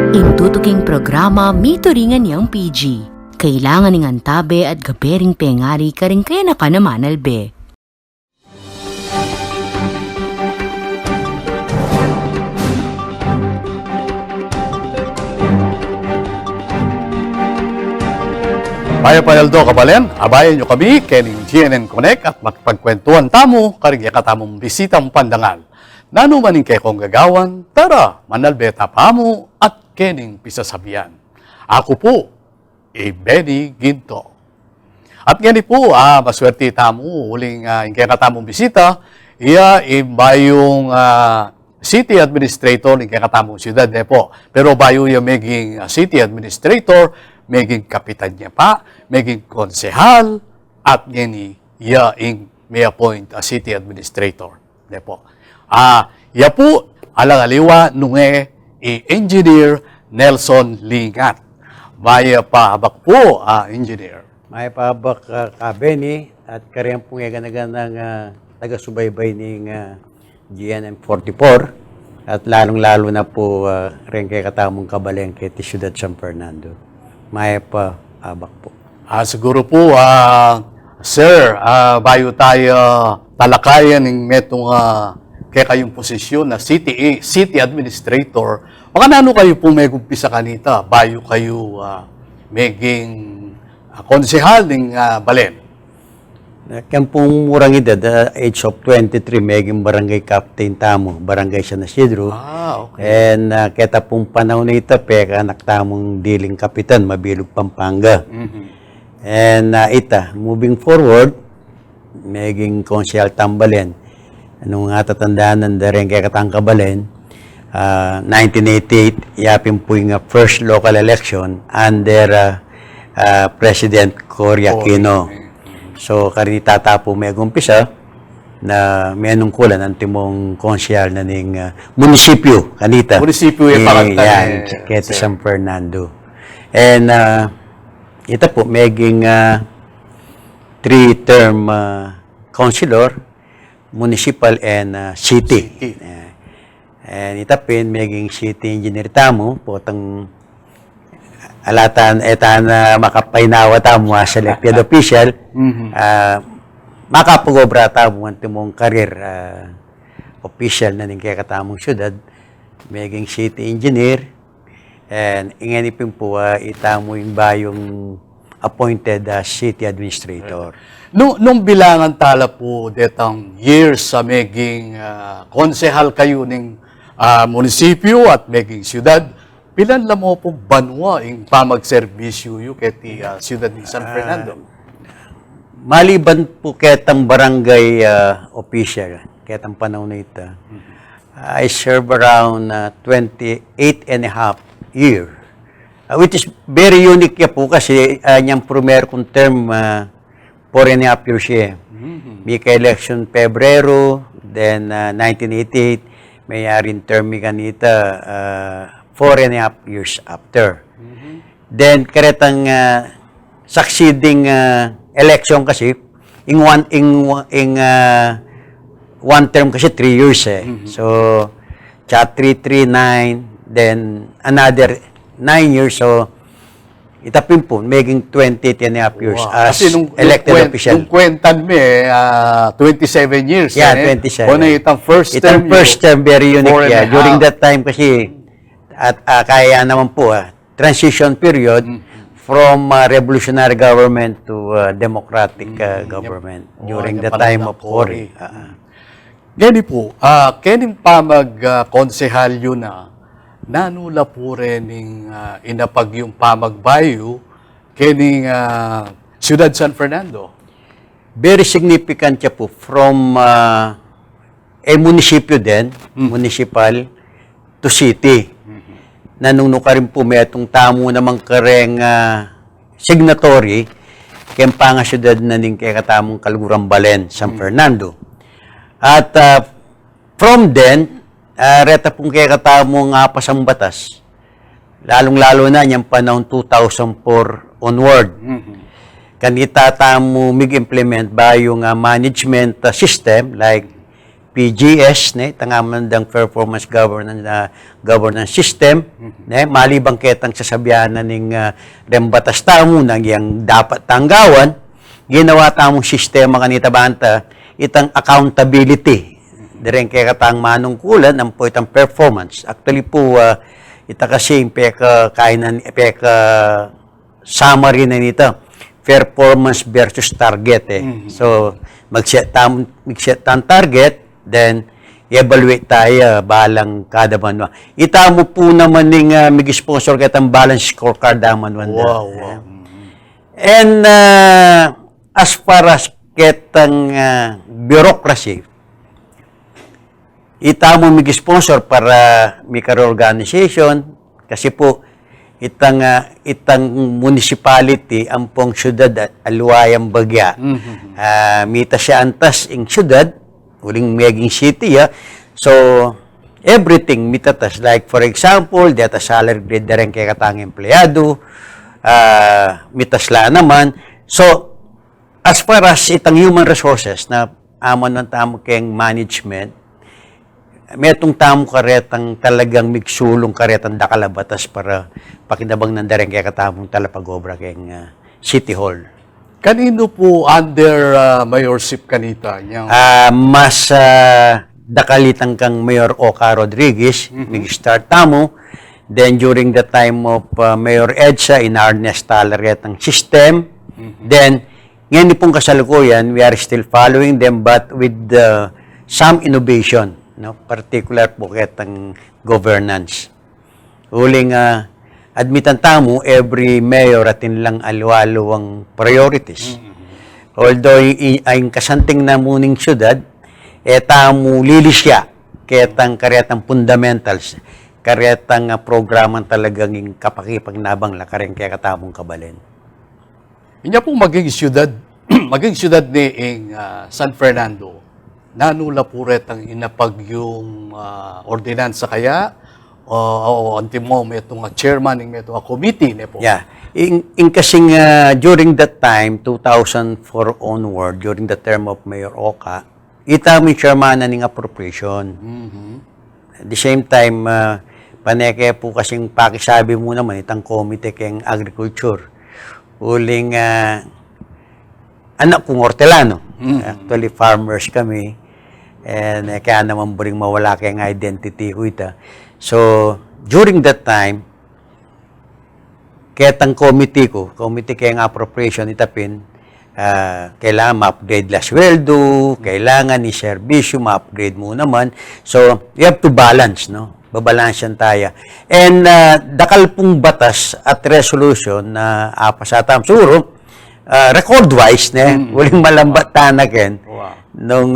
Intutuking programa mituringan niyang PG. Kailangan ng antabe at gabering pengari karing kaya na ka naman albe. Bayo Panaldo Kabalen, abayan nyo kami, kening GNN Connect at makipagkwentuhan tamo, karigya katamong bisitang pandangal. Nano maning kay kong gagawan, tara, manalbeta pamo at kening pisasabihan. Ako po, Benny Ginto. At gani po, maswerte tamo, uling kay katamong bisita, iya bayong City Administrator, kay katamong siyudad ne po. Pero bayo yung maging City Administrator, maging kapitan niya pa, maging konsehal, at gani yaing may appoint a city administrator. De po. Ya po, alang-aliwa nunge engineer Nelson Lingat. Maya pa habak po, engineer. Maya pa habak ka Benny, at kariyang pong ng taga-subaybay ng GNM 44, at lalong-lalo na po rin kay katamong kabalengke ti Ciudad San Fernando. Maya pa abak po. Siguro po, sir, bayo tayo talakayan ng metong kaya kayong posisyon na city administrator. Baka nano kayo po may gumpisa kanita, bayo kayo maging konsehal ng Balen. Kaya pong murang edad, age of 23, maging barangay captain tamo, barangay San Isidro. Okay. And kaya pong panahon na ito, peka anak tamong diling kapitan, Mabilog, Pampanga. Mm-hmm. And moving forward, maging konsyal Tambalen. Anong tatandaan ng daring kaya katang Kabalen, 1988, yapin po yung first local election under President Cory Aquino. So, karita po may gumpisa na may anungkulan ang timong konsyal na ning munisipyo, kanita. Munisipyo yung pangantan. Yan, Quezon San Fernando. And ito po, maging 3-term councilor, municipal and city. And ito po, maging city engineer tamo, potang alatan makapainawa tamo selected official, makapagobra tamo ang timong karir official na ning kaya katamong syudad, maging city engineer, and inganipin po itamo yung bayong appointed city administrator. Nung bilangan tala po detang years sa maging konsehal kayo ng munisipyo at maging syudad, pilan lang mo po banwa yung pamagserbisyo yung kati Ciudad ng San Fernando? Maliban po ketang barangay official, ketang panahon na ito, I serve around 28 and a half years. Which is very unique po kasi niyang primer kong term 4 and a half years siya. May ka-election Pebrero, then 1988, may rin term mi kanita 4 and a half years after. Then, karetang succeeding election kasi, in one term kasi 3 years eh. So, 3, 9, then another 9 years. So, itapin po, making 20 and a half years as elected official. Nung kwentan mo 27 years. Yeah, 27. Kung itang first term. Itang first term, very unique. Yeah. During that time kasi, at kaya naman po, transition period from revolutionary government to democratic government during the time of Cory. Gani po, kening pamag-konsehal yun nanula po rin ng inapag yung pamagbayo kening Ciudad San Fernando. Very significant siya po from a munisipyo din, municipal to city. Nanungno ka rin po may itong tamo namang kareng signatory kayang panga syudad na ning kaya katamong Kalugurang Balen, San Fernando. At from then, reta pong kaya katamong pasang batas, lalong-lalo na niyang panahon 2004 onward. Kanita tamo mig-implement ba yung management system like PGS, ne, tangamandang performance governance system, ne, malibang ketang sasabihan na ning rembatas tamo nang yang dapat tanggawan, ginawa tamong sistema kanita banta, itang accountability. Direng kaya katang manungkulan ang po itang performance. Actually po, ita kasi peka kainan, peka summary na nito, performance versus target eh. So, mag-set ang target, then i-evaluate tayo balang kada manwa. Ita mo po naman ning mag-sponsor kitang balance scorecard naman wanda. Wow. And as far as kitang bureaucracy, ita mo mag-sponsor para may organization kasi po itang municipality ang pong syudad at aluwayang bagya. Mita siya antas ing syudad, uling maging city, so everything mitatas. Like for example, data salary grade na rin kay katang empleyado, mitasla naman. So, as far as itang human resources na aman ng tamo kayong management, metong tamo karetang talagang migsulong karetang dakalabatas para pakinabang ng dareng kaya katamong talapag-obra kayong City Hall. Kanino po under mayorship kanita? Mas dakalitang kang Mayor Oka Rodriguez, nag-start tamo. Then during the time of Mayor Edsa, in-harness talaret ang system. Then, ngayon pong kasalukuyan, we are still following them but with some innovation. No, particular po ketang governance. Uling admitan tamo every mayor atin lang alwalo ang priorities. Although ay kasanting na muning syudad tamo lilisya ketang karetang fundamentals, karetang programang talagang kapakipagnabang la kareng kaya katamong kabalen. Inya po maging syudad ni San Fernando. Nanula po retang inapag yung ordinansa kaya o antimo metong chairman ng metong committee ne po. Yeah. In kasing during that time 2004 onward during the term of Mayor Oka, ita mi chairman ning appropriation. At the same time paneke po kasing pakisabi mo naman itang committee keng agriculture. Uling anak kong hortelano. Actually, farmers kami. And kaya naman buring mawala kayong identity ko ita. So, during that time, ketang committee kayong appropriation itapin, kailangan ma-upgrade la sweldo, kailangan ni serbisyo, ma-upgrade mo naman. So, you have to balance, no? Babalansan tayo. And dakal pong batas at resolution na apasatam. Siguro, record-wise, walang malambat tanakin. Nung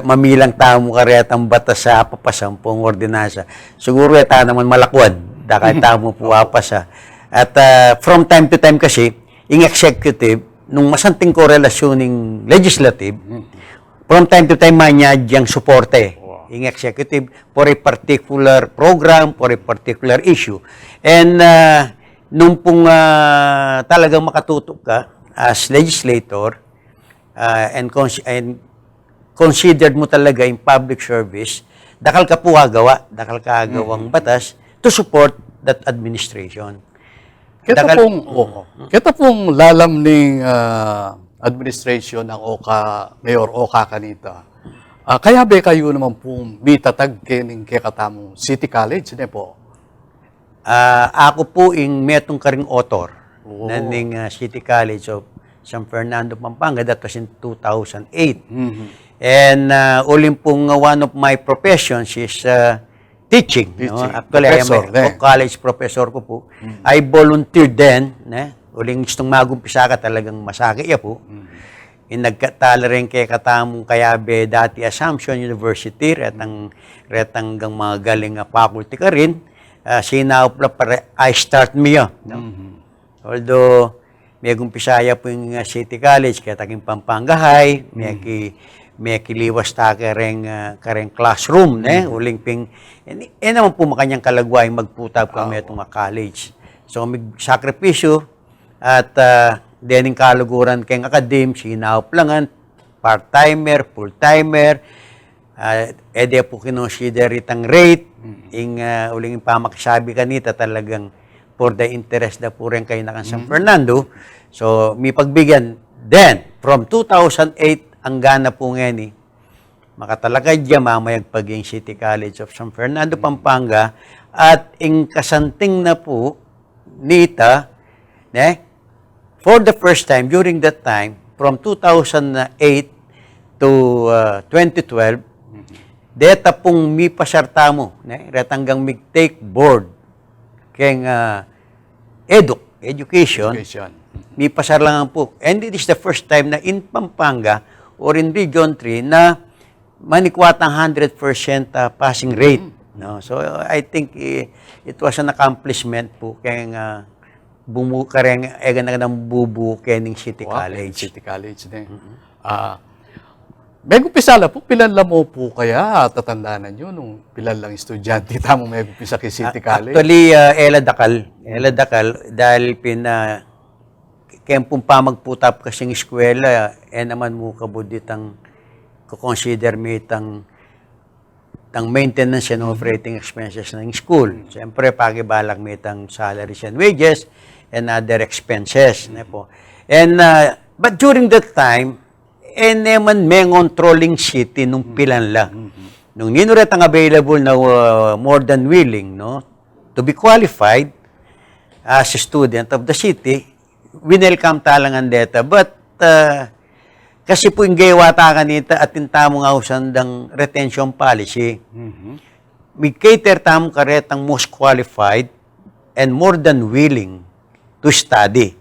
mamilang tamo karetang batas sa papasampung ordinansa. Siguro ita naman malakwan. Dakal tamo po apasa. At from time to time kasi, yung executive, nung masanting korelasyon ng legislative, from time to time manya diyang suporte. Yung executive for a particular program, for a particular issue. And nung pong talagang makatutok ka as legislator and considered mo talaga in public service, dakal ka po dakal ka agawang batas to support that administration. Kita pong lalam ng administration ng Mayor Oka kanita. Kaya ba kayo naman pong mitatag kening katamong City College, ne po? Ako po yung metong karing author ng City College of San Fernando, Pampanga. That was in 2008. And uling pong one of my professions is teaching. No? Actually, professor, I am a college professor ko po. I volunteered then. Uling gustong magumpisa ka talagang masakit po. Nagkatala rin kay katamong kayabe dati Assumption University, retang mga galing faculty ka rin. Sinawpla para I start me yun. No? Although, may gumpisaya po yung City College, kaya taging Pampanga High, may kiliwas ta kareng classroom, uling ping, naman po makanyang kalagway magputag po itong college. So, may sakripisyo, at dening kaluguran kayong academe, sinawplangan, part-timer, full-timer, ede po kinonsider itang rate, uling pamakisabi kanita talagang for the interest na po rin kayo na San Fernando. So, may pagbigyan. Then, from 2008, ang gana po ngayon makatalagay dyan mamayag paging City College of San Fernando, Pampanga, at ing kasanting na po nita, for the first time, during that time, from 2008 to 2012, deta pong mi pasarta mo, retanggang mig-take board, keng education, mi pasar lang po. And it is the first time na in Pampanga or in Region 3 na manikwatang 100% passing rate. No? So, I think it was an accomplishment po keng bumukareng ng bubu kening City College. City College din. May gumpisala po, pilan lang mo po kaya tatandaan nyo nung pilan lang estudyante tamo may gumpisa kay City College? Actually, Ela Dakal, dahil kempong pa magputap kasing eskwela, naman mo kabuditang consider me tang maintenance and operating expenses ng school. Siyempre, pagibalak may tang salaries and wages and other expenses. And, but during that time, naman may controlling city nung pilan lang. Nung ninuret ang available na more than willing to be qualified as a student of the city, winelcome talangan data. But, kasi po yung gaywata kanita at tintamong ausandang retention policy. We cater tamong karetang most qualified and more than willing to study.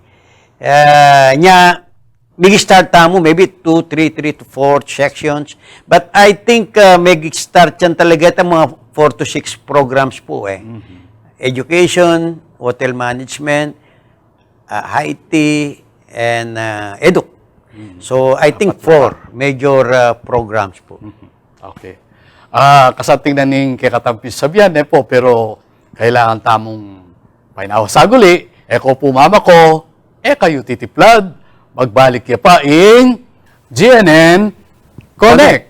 Mag-start tamo maybe 2, 3 to 4 sections. But I think mag-start yan talaga itong mga 4 to 6 programs po Education, hotel management, IT, and edu. So, I think 4 major programs po. Okay. Kasating na ning kikatampis sabihan po, pero kailangan tamong painawasaguli, ko po mama ko, kayo titiplad, magbalik ya pa in GNN Connect.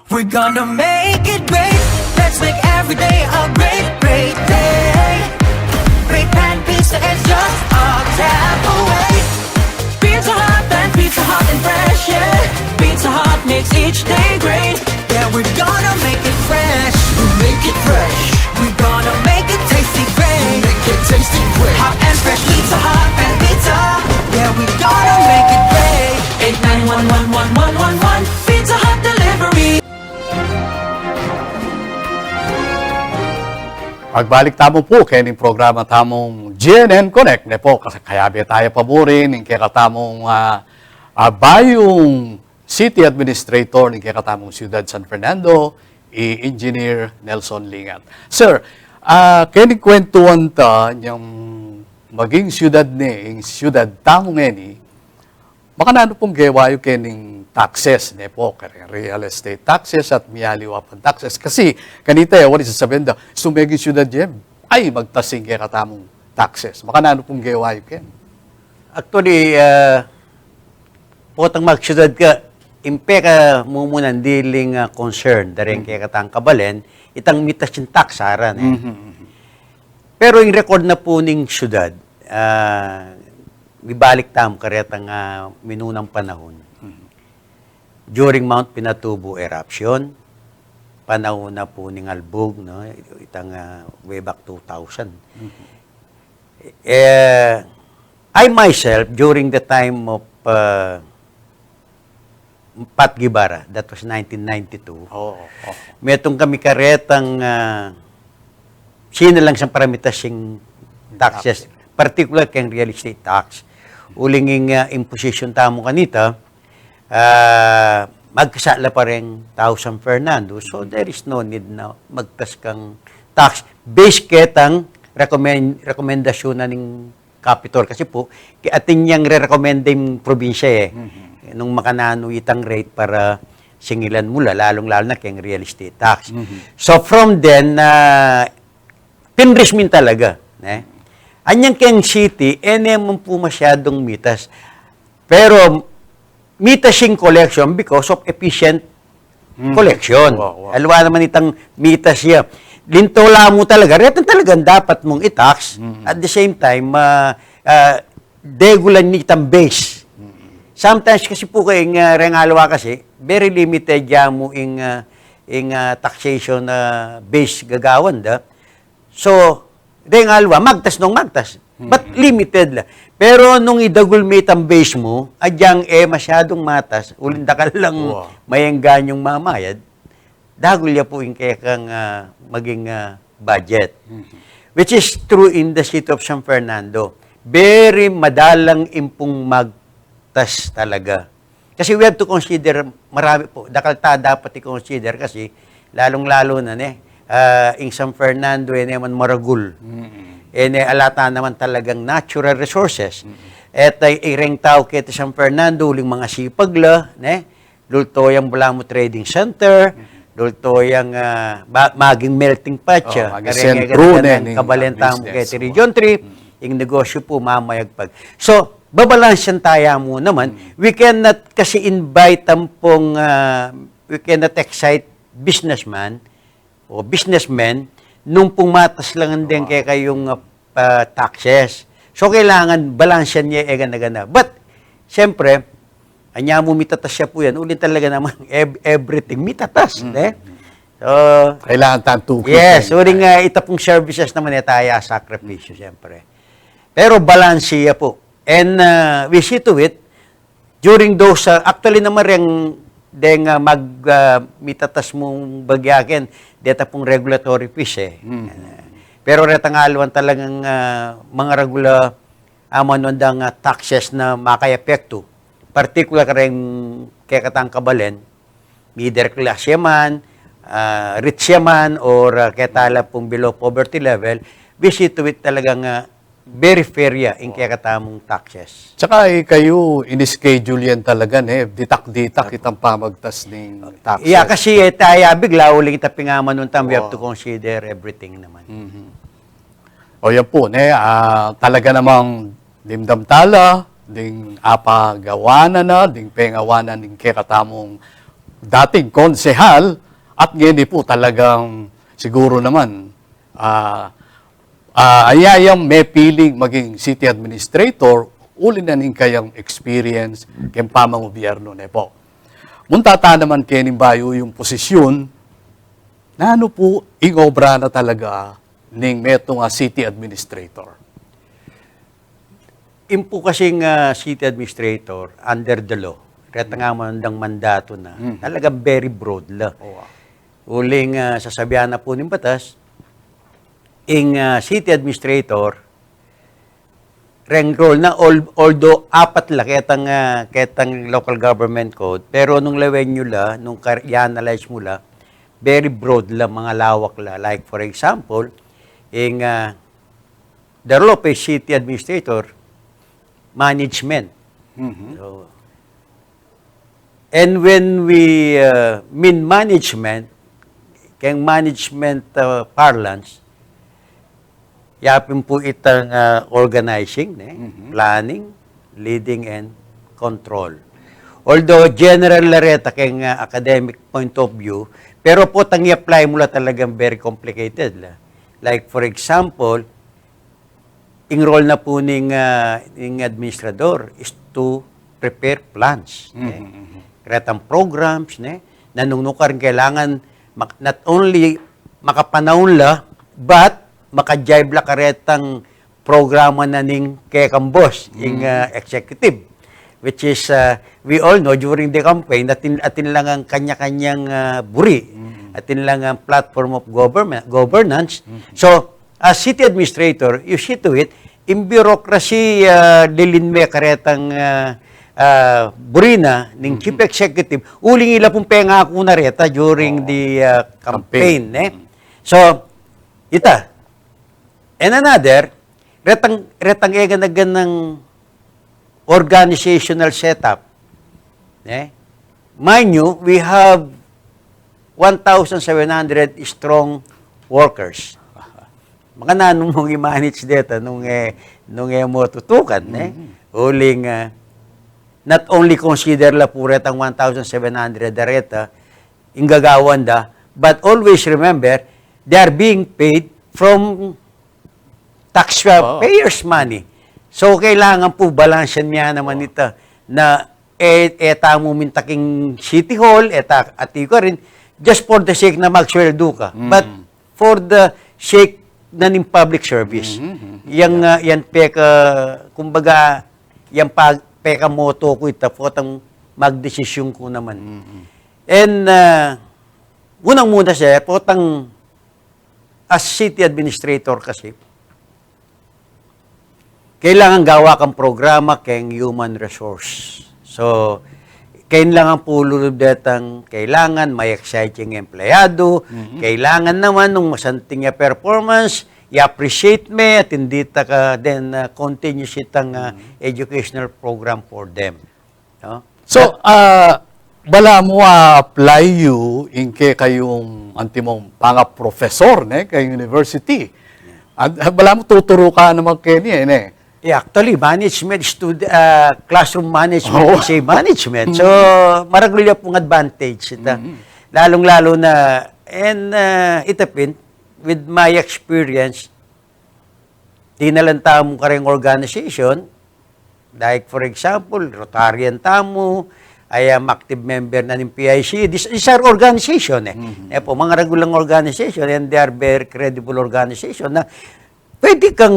We're gonna make it great. Let's make every day a great day. Great pan pizza is just a tap away. Pizza hot and fresh, yeah. Pizza Hut makes each day great. Yeah, we're gonna make it fresh. We make it fresh. We're gonna make it tasty great. Make it tasty great. Hot and fresh Pizza Hut and pizza. Yeah, we're gonna make it great. 8911111. Pizza Hut delivery. Pagbalik tamo po, kaning programa tamong GNN Connect. Po, kasi kaya tayo paborin, yung kakatamong bayong City Administrator, yung kakatamong Ciudad San Fernando, Engineer Nelson Lingat. Sir, kaning kwentuhan ta, yung maging siyudad yung siyudad tamong eni, baka na pong gawayo kaning taxes, po, real estate taxes at miyaliwapan taxes. Kasi, kanita wala sasabihin daw, sumeging siyudad jem, ay magtasing kaya katamong taxes. Baka na pong gawayo ken. Actually, potang magsiyudad ka, impe ka mumunan dealing concern, daring kaya katang kabalen, itang mitas yung taxaran. Pero yung record na po ng siyudad, ibalik tam karetang minunang panahon. During Mount Pinatubo eruption, panahon na po ng Albog, itang way back 2000. I myself, during the time of Pat Guevara, that was 1992, metong kami karetang sino lang sa paramitasing taxes, particular kang real estate tax. Ulinging imposition tamo kanita, magkasala pa rin tao San Fernando. So, there is no need na magtas kang tax based ketang rekomendasyon na ng Capitol. Kasi po, atin niyang re-recommend yung probinsya nung makanano itang rate para singilan mula, lalong-lalo na kang real estate tax. So, from then, pinrismin talaga. Anyang kang city, naman po masyadong mitas. Pero, mitashing collection because of efficient collection. Wow. Alwa naman itang mitas siya. Lintola mo talaga, retan talagang dapat mong i-tax. At the same time, degulan nitang base. Sometimes kasi po kayong rengalwa kasi, very limited ya mo in taxation base gagawan da. So, rengalwa, magtas nung magtas. But limited la. Pero nung idagulmate ang base mo, adyang masyadong matas, ulindakal lang mayanggan yung mamayad, dagulya po yung kaya kang maging budget. Which is true in the city of San Fernando. Very madalang impong magtas talaga. Kasi we have to consider, marami po, dakalta dapat i-consider kasi, lalong-lalo na in San Fernando, naman maragul. Alata naman talagang natural resources. At ireng tao kaya San Fernando, uling mga sipagla, lulto yung Bulamo Trading Center, lulto yung maging melting pot siya. Sentro Kabalentang kaya Region 3, yung negosyo po mamayagpag. So, babalansyan tayo mo naman. We cannot kasi invite tampong, we cannot excite businessman o businessmen nung pumatas lang din kaya kayong taxes. So, kailangan balansyan niya gana-gana. But, siyempre, anya mo mitatas siya po yan, ulit talaga naman everything mitatas. So, Kailangan tanto. yes, uling itapong services naman tayo sakripisyo, siyempre. Pero balance siya po. And we see to it, during those, actually naman rin, mitatas mong bagyakin, deta pong regulatory fees pero retangaluan talagang mga regula amanondang taxes na makayapekto. Particular ka rin kekatang kabalen, either class yaman, rich yaman, or ketala pong below poverty level, we see to it talagang very fair in kekatamong taxes. Tsaka kayo, in-schedule yan talaga, ditak-ditak itang pamagtas ng taxes. Yeah, kasi tayo bigla uling tapingaman nun tam, we have to consider everything naman. O yan po, talaga namang dimdamtala, ding apagawanan na, ding pengawanan ng kekatamong dating konsehal, at ngayon po talagang siguro naman, ayayang may piling maging city administrator, uli na ning kayang experience kayang pamang gobyerno na po. Muntata naman kening bayo yung posisyon na ano po, ingobra na talaga ning metong city administrator. Impo kasing city administrator under the law, reta nga mandang mandato na, talagang very broad la. Uling sasabihan na po ng batas, city administrator, role na, although apat la ketang local government code, pero nung lawen nyo la, nung i-analyze mo la, very broad la, mga lawak la. Like for example, the role of a city administrator, management. So, and when we mean management, kaya management parlance, yapin po itang organizing, planning, leading, and control. Although general lareta kaya academic point of view, pero po tang i-apply mo la talagang very complicated la. Like for example, ang role na po ng administrador is to prepare plans. Retang programs, na nung rin kailangan not only makapanahon la, but makajive la karetang programa na ning kekang boss, yung executive. Which is, we all know, during the campaign, atin lang ang kanya-kanyang buri. Atin lang ang platform of governance. So, as city administrator, you see to it, in bureaucracy, lilinme karetang burina ng chief executive, uling ila pong pengako na reta during the campaign. So, ita. And another, retang eganagan ng organizational setup. Mind you, we have 1,700 strong workers. Mga nanong mong i-manage dito nung mo tutukan. Uling not only consider la puretang 1,700 dareta, ingagawan da, but always remember, they are being paid from taxpayers' money. So, kailangan po balansyan niya naman ito na eta mo mintaking City Hall, eta ati ko rin, just for the sake na magsweldo ka. But for the sake na ng public service. Yan peka, kumbaga, yan peka moto ko ito, potang magdesisyon ko naman. And, unang-muna siya, potang as city administrator kasi, kailangan gawa kang programa kang human resource. So, kailangan pululod detang kailangan may exciting empleyado, kailangan naman nung masanting performance, i-appreciate me at hindi ta ka then continue sitang educational program for them. No? So, bala mo apply you in kayong antimong professor kay university. Bala mo tuturo ka naman Kenny Yeah, actually, management, classroom management is a management. So, maragulya pong advantage. Lalong-lalo na, and itapin, with my experience, tinalanta mo ka rin organization, like for example, Rotarian tamo, I am active member na ng PIC. These are organization po, mga regulang organization, and they are very credible organization na pwede kang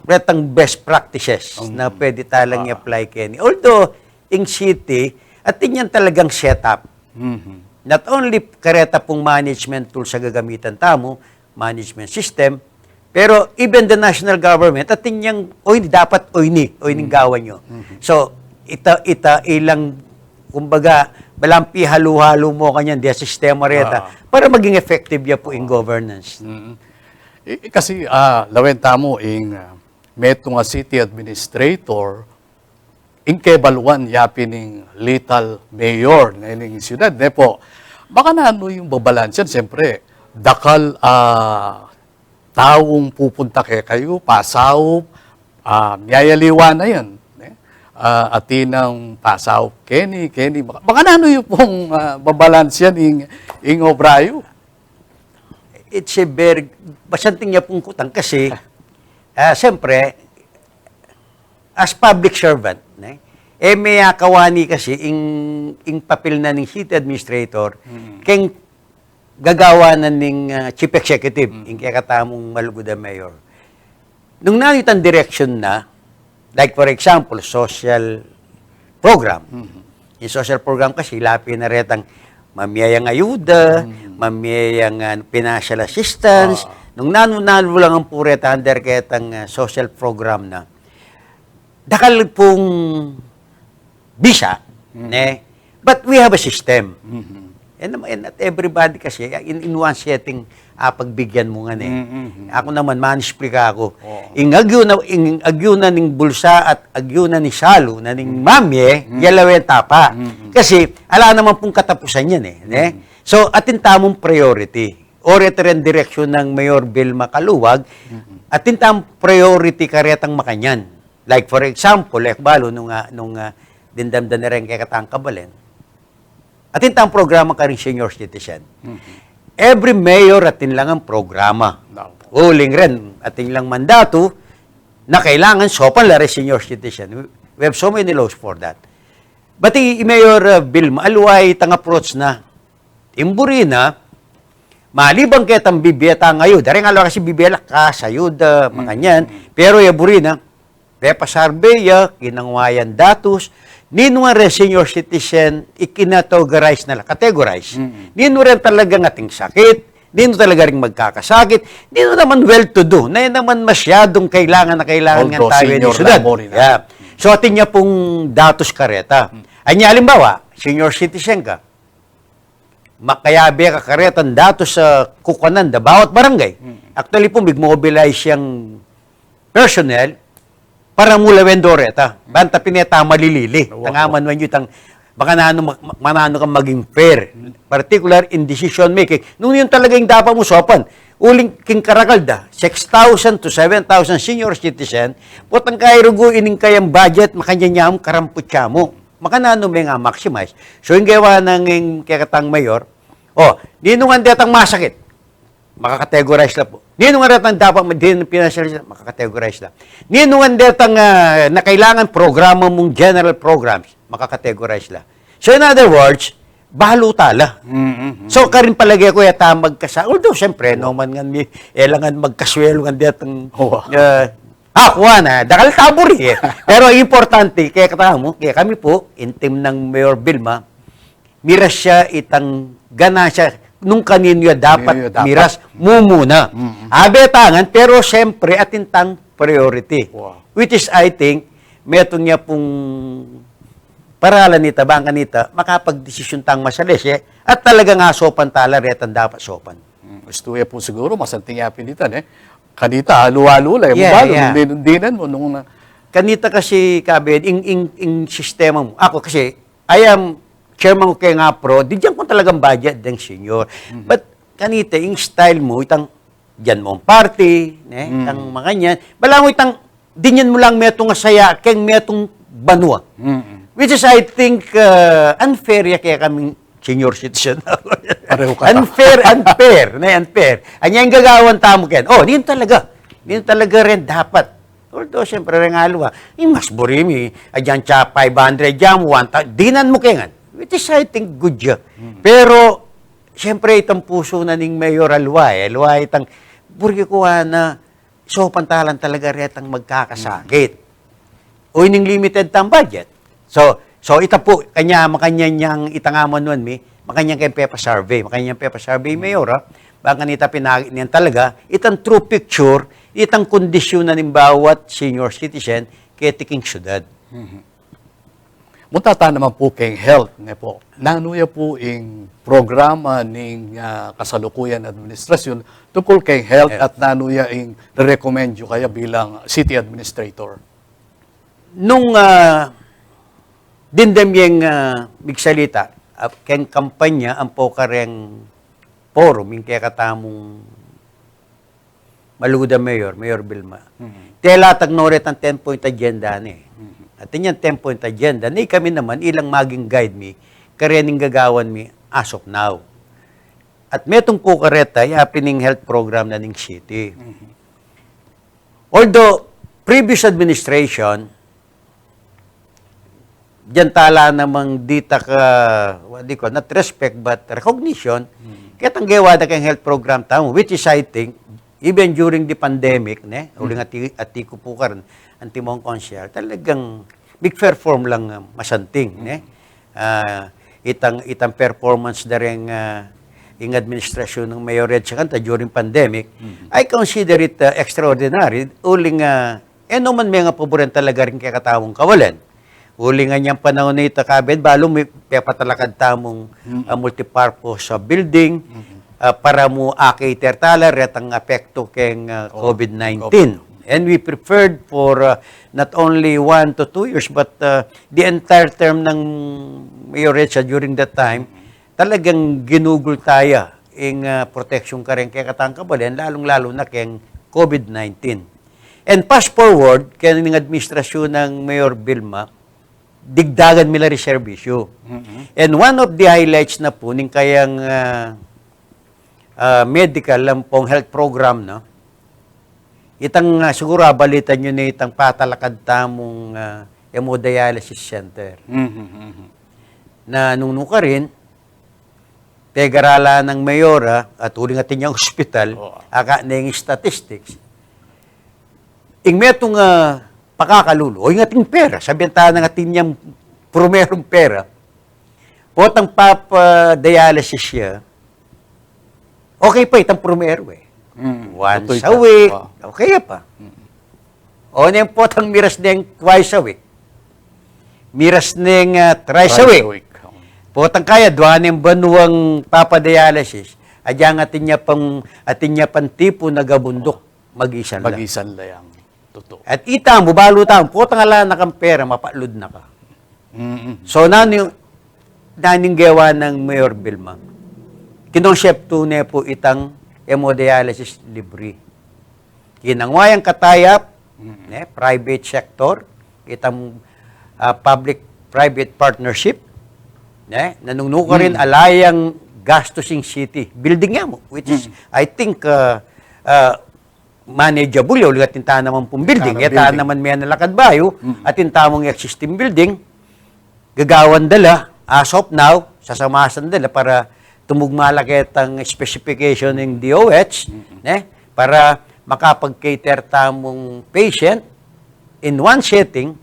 retang best practices na pwede talang i-apply Kenny. Although, in city, at yan talagang setup. Not only kareta pong management tools sa gagamitan tamo, management system, pero even the national government, at yung, dapat oyning gawan nyo. So, ilang, kumbaga, balampi halo-halo mo kanyan, di sistema reta, para maging effective ya po in governance. Kasi, lawenta mo meto nga city administrator, kebaluan yapining lethal mayor na ining siyudad. Po, baka na ano yung babalansyan, siyempre, dakal taong pupunta kayo, pasaw, miyayaliwa na yan. Atinang pasaw, Kenny, baka na ano yung pong babalansyan ing obrayo? It's a very, basanting niya pong kutang kasi, siyempre, as public servant, may kawani kasi ing papel na ng city administrator, keng gagawa na ng chief executive, ing kakatamong malugod na mayor. Nung nanitan direction na, like for example, social program. Yung social program kasi, lapi na retang mamiyayang ayuda, mamiyayang financial assistance. Nung nanalo lang ang pureta under ketang social program na, dakal pong bisa, but we have a system. And not everybody kasi, in one setting, pagbigyan mo nga Ako naman, manisplika ako. Ing agyo na ning bulsa at agyo na ni salo, na ning mamye, yalawen tapa. Kasi, ala naman pong katapusan yan So, atin tamong priority. Order and direksyon ng Mayor Bill Makaluwag, atin tamong priority karetang makanyan. Like for example, ekbalo nung dindamdan na rin kay Katang Kabalen, atin tamong programa ka rin senior citizen. Every mayor atin lang ang programa. Uling rin, atin lang mandato na kailangan sopan la rin senior citizen. We have so many laws for that. But Mayor Bill Maaluway tang approach na imburi na malibang ketang bibiyata ngayon. Dari nga lang kasi bibiyala ka, sayuda, makanyan. Pero yaburi na, pepa sarbeya, kinangwayan datos, nino nga rin senior citizen, ikinatogarize na categorize. Nino rin talaga ating sakit, nino talaga rin magkakasakit, nino naman well-to-do, na yun naman masyadong kailangan nga tayo ni sudad. Yeah. So atin niya pong datos kareta. Anya halimbawa, senior citizen ka, makayabe ka karetan datos sa kukanan da bawat barangay. Actually po, big-mobilize yung personnel para mula vendoreta. Banta pineta malilili. Tangaman man yun, baka manano kang maging fair. Particular in decision making. Nung yun talaga yung dapat mo sopan. uling king karakalda, 6,000 to 7,000 senior citizen, potang kairugo ining kayang budget, makanya niyam karamputya mo. Makanano may nga maximize. So, yung gawa ng kakatang mayor, ninungan detang masakit, makakategorize lang po. Ninungan detang dapat pinanasyal, makakategorize lang. Ninungan detang na kailangan programa mong general programs, makakategorize lang. So, in other words, bahalutala. So, karin palagi ako yata magkasa. Although, siyempre, no man nga elangan magkaswelo nga detang kuha na, dakal taburi eh. Pero importante, kaya katamo, kaya kami po, intim ng Mayor Vilma, miras siya itang gana siya, nung kaninyo dapat miras, mumuna. Abetangan, pero siyempre, atintang priority. Wow. Which is, I think, metong niya pong paralan nita, bangka nita, makapag-desisyon tang masalese, at talaga nga sopan tala, retan dapat sopan. Gusto po siguro, masanting yapinitan Kanita, halo-halo lang. Dinan mo nung Kanita kasi, Kabed, ing sistema mo. Ako kasi, I am chairman ko kaya nga pro, di dyan ko talagang budget ng senior. But, kanita, yung style mo, itang, dyan mo ang party, itang mga ganyan. Bala mo itang, dinyan mo lang metong asaya, keng metong banwa. Which is, I think, unfair ya kaya kaming senior citizen. Pareho ka. unfair. Anya yung gagawan tamo ken. Din talaga rin dapat. Although, siyempre, rin nga luwa, yung mas burimi, adyan siya 500 jam, 1,000, dinan mo kengan. Which is, I think, good job. Pero, siyempre, itang puso na ning Mayor Alwa, itang, burgi ko na, so, pantalan talaga retang magkakasakit. O ining limited tang budget. So ita po, makanya niyang itangaman nun, makanyang kayong pepa survey, Mayor, baka nita pinagin niyan talaga, itang true picture, itang kondisyon na ng bawat senior citizen, kaya tiking syudad. Muntata naman po kay health po. Nanuya po yung programa ng kasalukuyan administrasyon tungkol kay health at nanuya yung recommend nyo kaya bilang city administrator. Nung dindem yung migsalita, keng kampanya ang po kareng forum, yung kaya katamong Maluda Mayor Vilma. Tela tagnoret ang 10-point agenda ni. At yung 10-point agenda, ni kami naman ilang maging guide mi, karening gagawan mi as of now. At metong po kareta, happening health program na ning city. Although, previous administration, diyan tala namang dita ka, not respect, but recognition, kaya tanggawa na kayong health program tamo, which is, I think, even during the pandemic, uling ati ko po karon ang timong konsyal, talagang big perform lang masanting. Itang performance na rin yung administrasyon ng Mayor Red Sakanta during pandemic, I consider it extraordinary. Uling, no man may nga paboran talaga rin kaya katawang kawalan. Uli nga niyang panahon na ito, Kabed, balo may papatalakad tamong multipurpose building para mo tertala ret ang apekto keng COVID-19. And we prepared for not only 1 to 2 years, but the entire term ng Mayor Recha during that time, talagang ginugol tayo yung protection ka rin kaya katangkabalan, lalong-lalo na keng COVID-19. And fast forward, kaya ng administrasyon ng Mayor Vilma, digdagan mila reservisyo. And one of the highlights na po, ning kayang medical lampong health program, no? Itang siguro balitan nyo na itang patalakad tamong hemodialysis center. Na nung ka rin, tegarala ng mayora at uling atin niyang hospital, aka na yung statistics, ing metong pakakalulo, o yung ating pera, sabihan ng ating niyang primerong pera, potang papa-dialysis siya, okay pa itang primero Once a week, okay pa. O na yung potang miras na yung twice a week. Miras na yung thrice a week. Potang kaya, doon yung banuang papa-dialysis, adyang atin niya pang tipo na gabundok, mag-isan lang. Mag-isan lang. Totoo. At ita mo, balo tao, potang ala na kang pera, mapalud na ka. So, naning gawa ng Mayor Vilma, kinonsepto niya po itang hemodialysis libre. Kinangwayang katayap, private sector, kitang public-private partnership, nanungnuka rin alayang gastusing city. Building nga mo, which is, I think, manageable yun. Ulit tinta naman pong building. Eta naman may nalakad bayo, at tinta mong existing building, gagawan dala, as of now, sasamasan dala para tumugmalakit ang specification ng DOH, para makapag-cater tamong patient in one setting,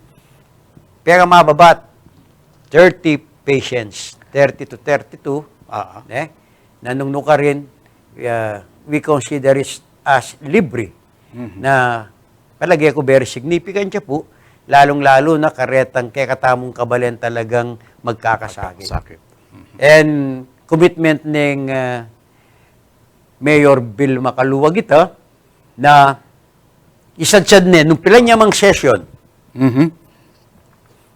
pero mababat 30 patients, 30 to 32, nanungnuka rin, we consider it as libre, na palagi ko very significant siya po, lalong-lalo na karetang kekatamong kabalen talagang magkakasakit. And commitment ng Mayor Bill Macaluwag ito, na isadsad nung pila niya mang session.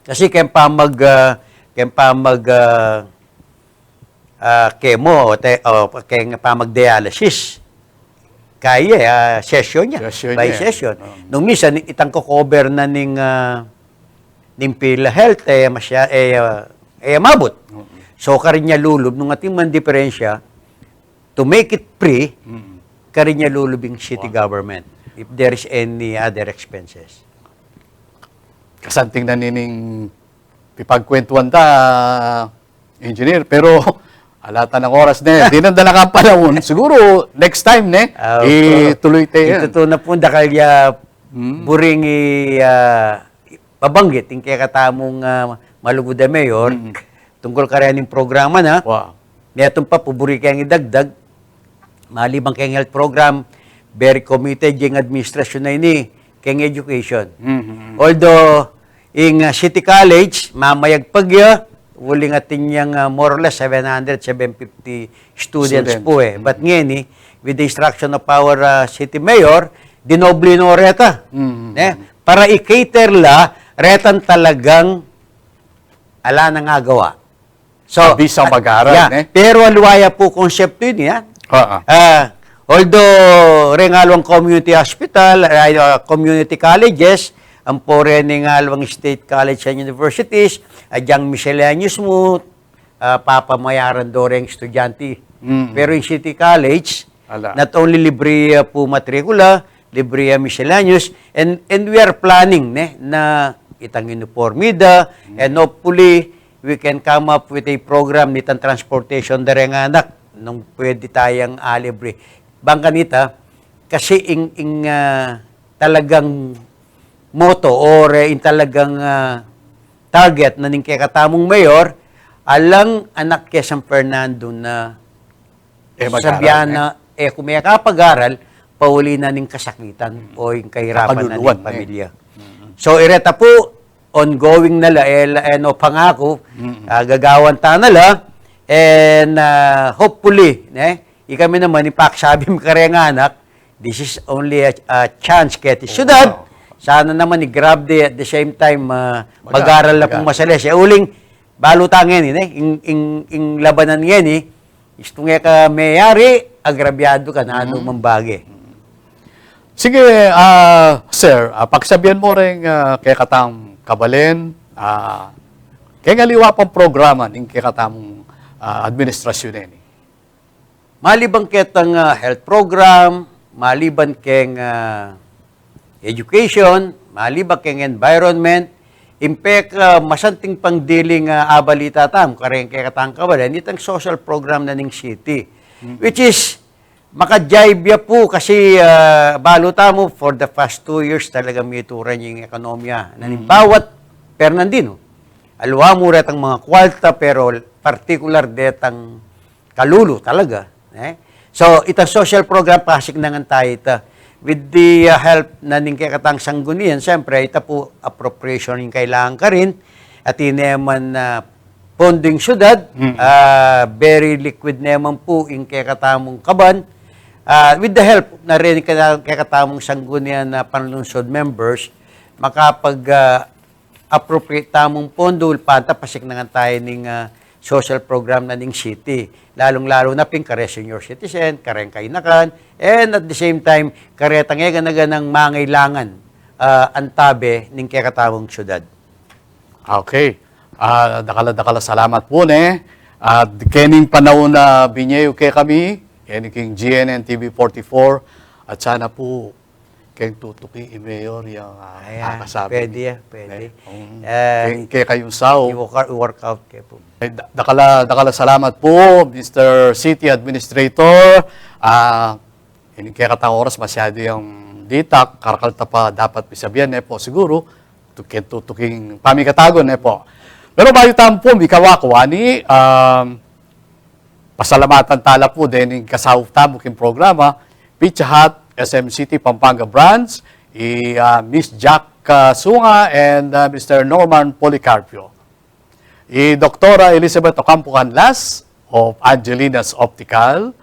Kasi kaya pa chemo o kaya pa mag-dialysis. Kaya session niya. By session. Nung minsan, itang ko-cover na ning PhilHealth, mabot. So, karin niya lulub, nung ating man diferensya, to make it free, karin niya lulubing city government if there is any other expenses. Kasanting na nining pipagkwentuhan ta, engineer, pero alata ng oras na di nang dala ka panahon. Siguro, next time, ituloy tayo. Ito na po, kaya buring pabanggit, yung kaya katamong malugod na mayor, tungkol karyaning programa na, netong pa, puburi kayang idagdag, malibang kayang health program, very committed yung administrasyon na ini, kayang education. Although, in City College, mamayag pagya, wuling atin yung more or less 700, 750 students po But ngayon, with the instruction of our city mayor, dinoble no reta. Para i-cater la, retan talagang ala nang agawa. So, bisang mag-aaral. Pero aluwaya po konsepto yun. Although, rengalwang community hospital, community colleges, ang pore ng alawang state college and universities, adyang miscellaneous mo, papamayaran do rin estudyante. Pero yung city college, not only libre po matrikula, libre miscellaneous, and we are planning na itang uniformida, and hopefully, we can come up with a program nitang transportation na rin anak, nung pwede tayong libre. Bangka nita, kasi talagang moto or in talagang target na ning katamong mayor, alang anak kay San Fernando na sabihan na kung may kapag-aral, pauli na ning kasakitan o yung kahirapan na ning pamilya. So, ireta po, ongoing nala, pangako, gagawan ta nala, and hopefully, ikami naman, ipaksabi mo kareng anak, this is only a chance kaya ti syudad, sana naman i-grab at the same time mag-aral na pong masales. Uling, balutang yan ing labanan yan isto nga ka mayari, agrabyado ka na anong mambagi. Sige, sir, pagsabihan mo rin kay katang kabalen, kaya nga liwa pang programa ng kay katamong administrasyon yan. Malibang ketang health program, maliban keng education, malibang keng environment, impek masanting pangdiling abalita tam, kareng kaya katang kabalan, itang social program na ning city. Which is, makajaybya po kasi baluta mo for the past 2 years talaga may ituran yung ekonomiya. Bawat Fernandino, alwa mo retang mga kwarta pero particular detang kalulu talaga. So, itang social program pasik na nga tayo ita. With the help na ning katang sanggunian, siyempre, ita po appropriation yung kailangan ka rin. At naman ponding syudad, very liquid naman po yung katamong kaban. With the help na rin katamong sanggunian na panlungsod members, makapag-appropriate tamong pondo, panta pasik na nga tayo ning social program na ning city. Lalong-lalo na ping kare senior citizen, kareng kainakan, and at the same time, kare tangega ng mangailangan antabe ning kekatawong syudad. Okay. Dakala salamat po ne. At kening panahon na binyayo kay kami, kening king GNN TV 44, at sana po keng tutuki i-mayor yung kasabi. Pwede. Keng kayong sao. I-work out kayo po. Dakala salamat po, Mr. City Administrator. Hindi kaya katang oras masyado yung dita, karakalta pa dapat pisabihan po siguro, tuking pamikatagon po. Pero bayo tampo, mikawako, ani, pasalamatan tala po din yung kasaw tamo king programa, Pizza Hut, SM City Pampanga Branch, Miss Jack Sunga, and Mr. Norman Policarpio. Dr. Elizabeth Ocampo Canlas of Angelina's Optical,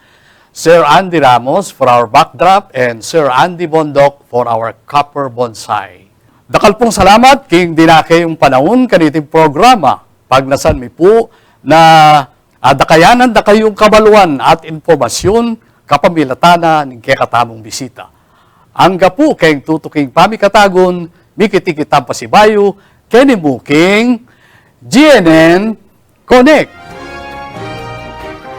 Sir Andy Ramos for our backdrop, and Sir Andy Bondok for our copper bonsai. Dakal pong salamat king dinake yung panahon kaniting programa. Pagnasan mi po na dakayanan da kayong kabaluan at informasyon kapamilatana ng kekatamong bisita. Angga po kayong tutuking pamikatagon, mikitikitang pasibayo, kenimuking GNN Connect.